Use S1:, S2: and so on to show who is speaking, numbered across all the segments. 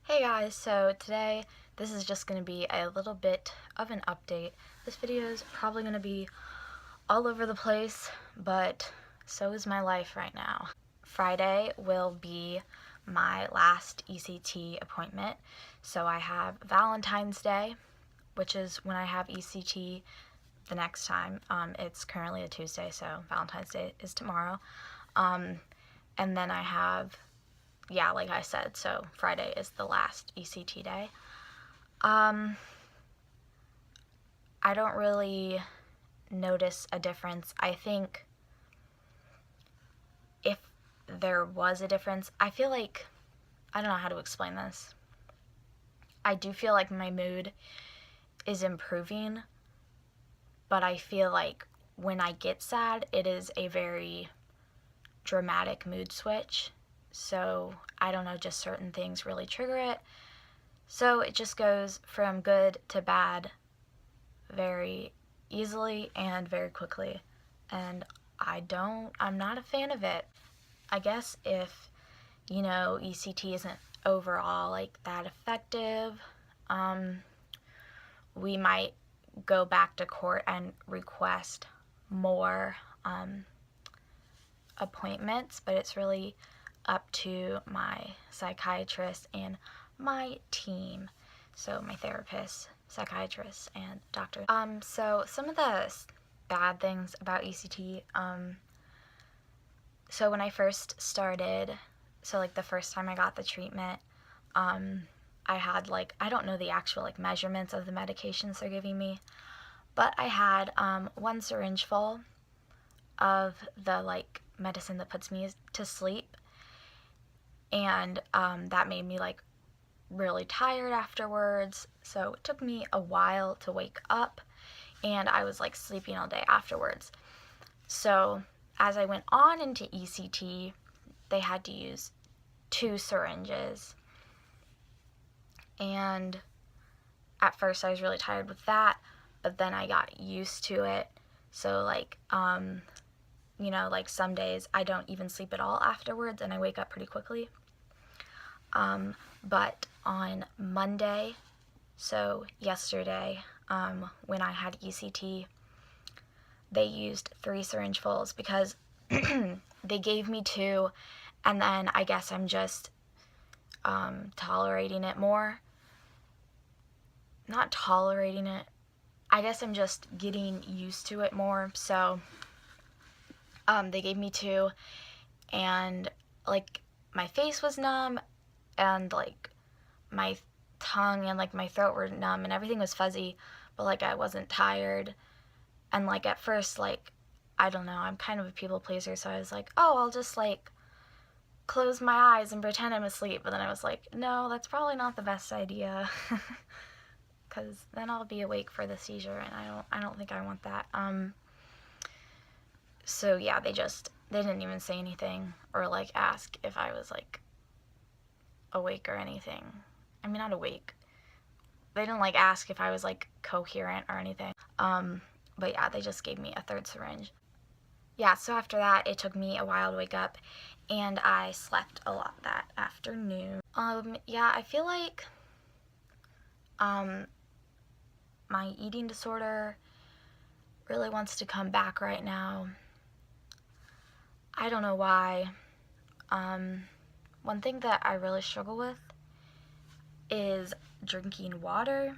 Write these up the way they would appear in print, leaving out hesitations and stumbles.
S1: Hey guys, so today this is just going to be a little bit of an update. This video is probably going to be all over the place, but so is my life right now. Friday will be my last ECT appointment, so I have Valentine's Day, which is when I have ECT the next time. It's currently a Tuesday, so Valentine's Day is tomorrow. And then I have, like I said, so Friday is the last ECT day. I don't really notice a difference. I think if there was a difference, I feel like, I don't know how to explain this. I do feel like my mood is improving, but I feel like when I get sad, it is a very dramatic mood switch. So I don't know, just certain things really trigger it. So it just goes from good to bad very easily and very quickly. And I'm not a fan of it. I guess if, ECT isn't overall like that effective, we might go back to court and request more appointments, but it's really up to my psychiatrist and my team, so my therapist, psychiatrist, and doctor. So some of the bad things about ECT, so when I first started, so like the first time I got the treatment, I had I don't know the actual measurements of the medications they're giving me, but I had one syringe full of the medicine that puts me to sleep, and that made me really tired afterwards, so it took me a while to wake up, and I was sleeping all day afterwards. So as I went on into ECT, they had to use 2 syringes, and at first I was really tired with that, but then I got used to it. So some days I don't even sleep at all afterwards, and I wake up pretty quickly. But on Monday, so yesterday, when I had ECT, they used 3 syringefuls because they gave me 2, and then I guess I'm just tolerating it more. Not tolerating it, I guess I'm just getting used to it more. So they gave me 2, and my face was numb, and my tongue and my throat were numb, and everything was fuzzy, but I wasn't tired. And at first, I don't know, I'm kind of a people pleaser, so I was oh, I'll just close my eyes and pretend I'm asleep. But then I was no, that's probably not the best idea, because then I'll be awake for the seizure, and I don't think I want that. So yeah, they didn't even say anything or ask if I was awake or anything. I mean, not awake. They didn't ask if I was coherent or anything. But yeah, they just gave me a 3rd syringe. Yeah, so after that, it took me a while to wake up, and I slept a lot that afternoon. Yeah, I feel my eating disorder really wants to come back right now. I don't know why. One thing that I really struggle with is drinking water.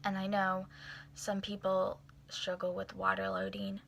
S1: And I know some people struggle with water loading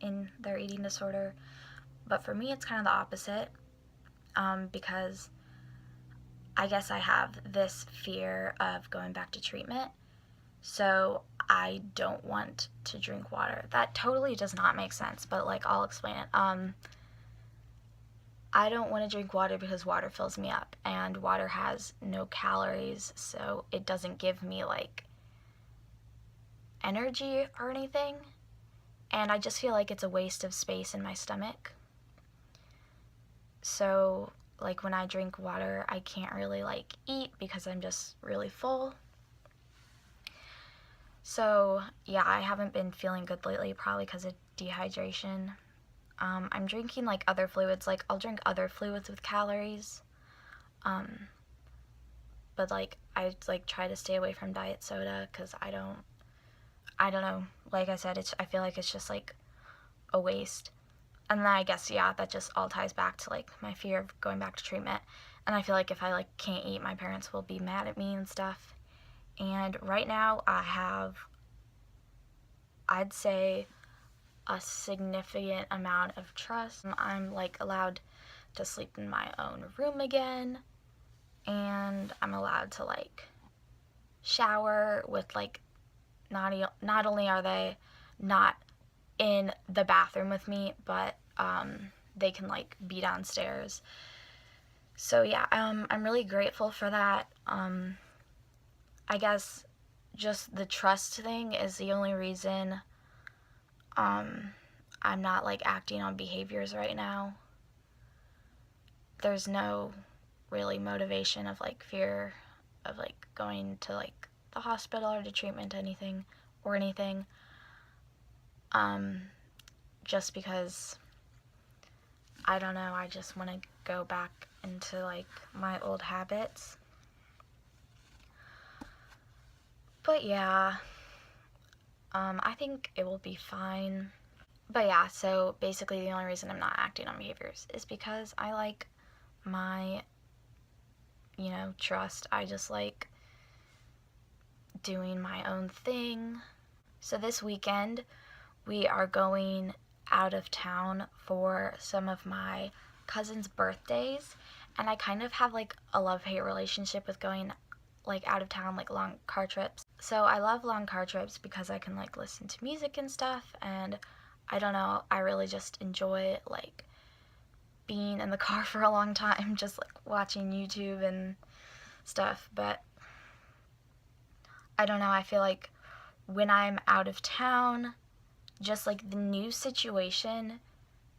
S1: in their eating disorder, but for me it's kind of the opposite, because I guess I have this fear of going back to treatment, so I don't want to drink water. That totally does not make sense, but I'll explain it. I don't want to drink water because water fills me up, and water has no calories, so it doesn't give me energy or anything, and I just feel like it's a waste of space in my stomach. So when I drink water, I can't really eat because I'm just really full. So yeah, I haven't been feeling good lately, probably because of dehydration. I'm drinking other fluids. I'll drink other fluids with calories. but like I like try to stay away from diet soda because I don't know, like I said, I feel like it's just like a waste. And then I guess, yeah, that just all ties back to like my fear of going back to treatment. And I feel like if I like can't eat, my parents will be mad at me and stuff. And right now I have, I'd say, a significant amount of trust. I'm like allowed to sleep in my own room again, and I'm allowed to like shower with like not only are they not in the bathroom with me, but they can like be downstairs. So yeah, I'm really grateful for that. I guess just the trust thing is the only reason I'm not like acting on behaviors right now. There's no really motivation of like fear of like going to like the hospital or to treatment or anything. Just because I don't know, I just want to go back into like my old habits. But yeah, I think it will be fine. But yeah, so basically the only reason I'm not acting on behaviors is because I like my, trust. I just like doing my own thing. So this weekend, we are going out of town for some of my cousin's birthdays, and I kind of have like a love-hate relationship with going like out of town, like long car trips. So I love long car trips because I can like listen to music and stuff, and I don't know, I really just enjoy like being in the car for a long time, just like watching YouTube and stuff. But I don't know, I feel like when I'm out of town, just like the new situation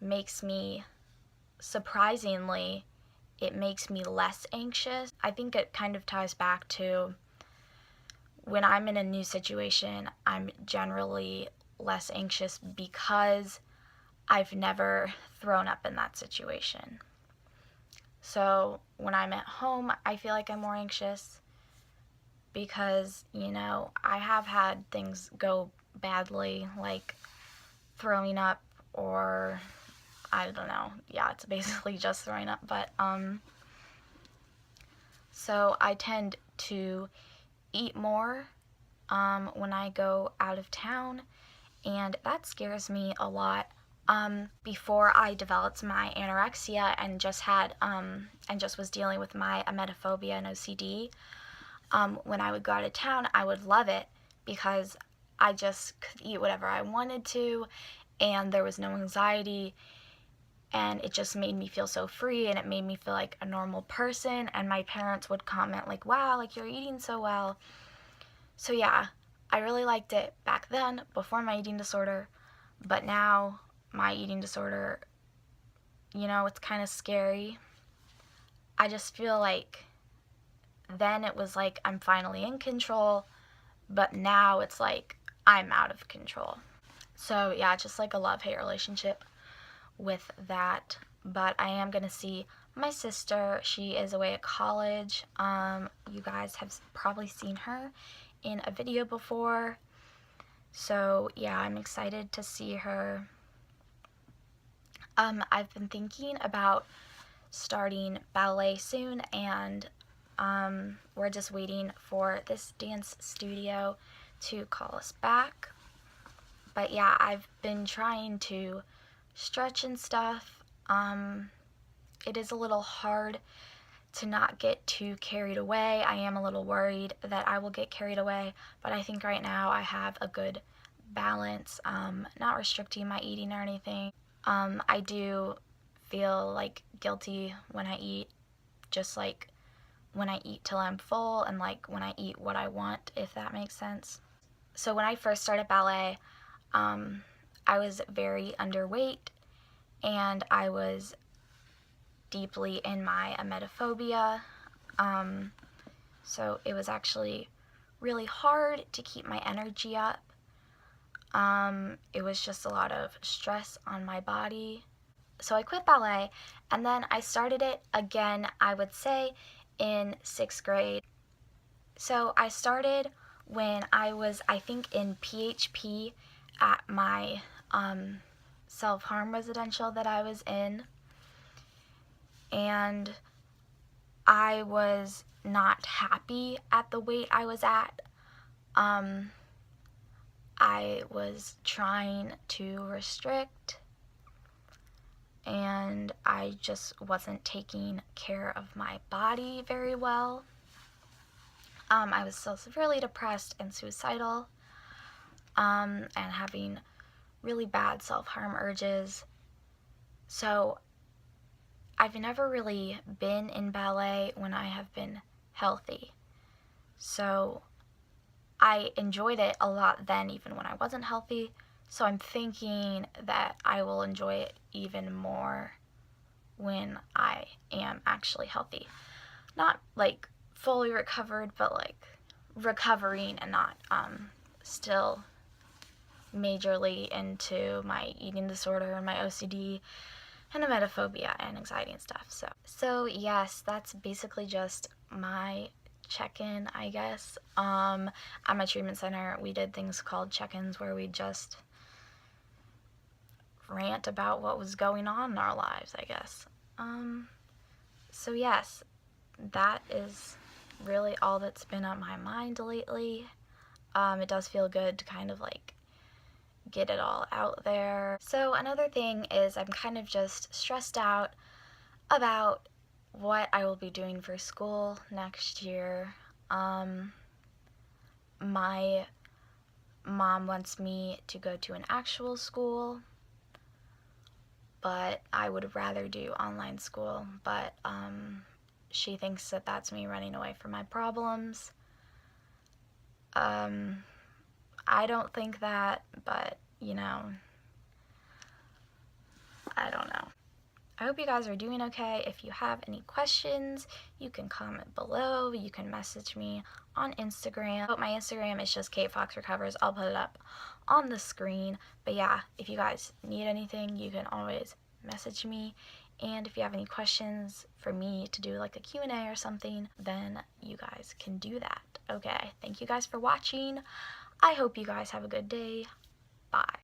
S1: makes me, surprisingly, it makes me less anxious. I think it kind of ties back to when I'm in a new situation, I'm generally less anxious because I've never thrown up in that situation. So when I'm at home, I feel like I'm more anxious because, I have had things go badly, like throwing up, or I don't know. Yeah, it's basically just throwing up. But so I tend to eat more when I go out of town, and that scares me a lot. Before I developed my anorexia and just was dealing with my emetophobia and OCD, when I would go out of town, I would love it because I just could eat whatever I wanted to, and there was no anxiety, and it just made me feel so free, and it made me feel like a normal person. And my parents would comment like, wow, like you're eating so well. So yeah, I really liked it back then, before my eating disorder. But now my eating disorder, it's kind of scary. I just feel like then it was like I'm finally in control, but now it's like I'm out of control. So yeah, just like a love-hate relationship with that. But I am gonna see my sister. She is away at college. You guys have probably seen her in a video before. So yeah, I'm excited to see her. I've been thinking about starting ballet soon, and we're just waiting for this dance studio to call us back. But yeah, I've been trying to stretch and stuff. It is a little hard to not get too carried away. I am a little worried that I will get carried away, but I think right now I have a good balance, not restricting my eating or anything. I do feel like guilty when I eat, just like when I eat till I'm full and like when I eat what I want, if that makes sense. So when I first started ballet, I was very underweight, and I was deeply in my emetophobia. So it was actually really hard to keep my energy up. It was just a lot of stress on my body. So I quit ballet, and then I started it again, I would say, in 6th grade. So I started when I was, I think, in PHP at my self-harm residential that I was in, and I was not happy at the weight I was at. I was trying to restrict, and I just wasn't taking care of my body very well. I was still severely depressed and suicidal, and having really bad self-harm urges. So I've never really been in ballet when I have been healthy. So I enjoyed it a lot then, even when I wasn't healthy. So I'm thinking that I will enjoy it even more when I am actually healthy. Not like fully recovered, but like recovering and not still majorly into my eating disorder and my OCD and emetophobia and anxiety and stuff. So yes, that's basically just my check-in, I guess. At my treatment center, we did things called check-ins where we just rant about what was going on in our lives, I guess. So yes, that is really all that's been on my mind lately. It does feel good to kind of like get it all out there. So another thing is I'm kind of just stressed out about what I will be doing for school next year. My mom wants me to go to an actual school, but I would rather do online school, but she thinks that that's me running away from my problems. I don't think that, but you know, I don't know. I hope you guys are doing okay. If you have any questions, you can comment below. You can message me on Instagram. But my Instagram is just Kate Fox Recovers. I'll put it up on the screen. But yeah, if you guys need anything, you can always message me. And if you have any questions for me to do like a Q&A or something, then you guys can do that. Okay, thank you guys for watching. I hope you guys have a good day. Bye.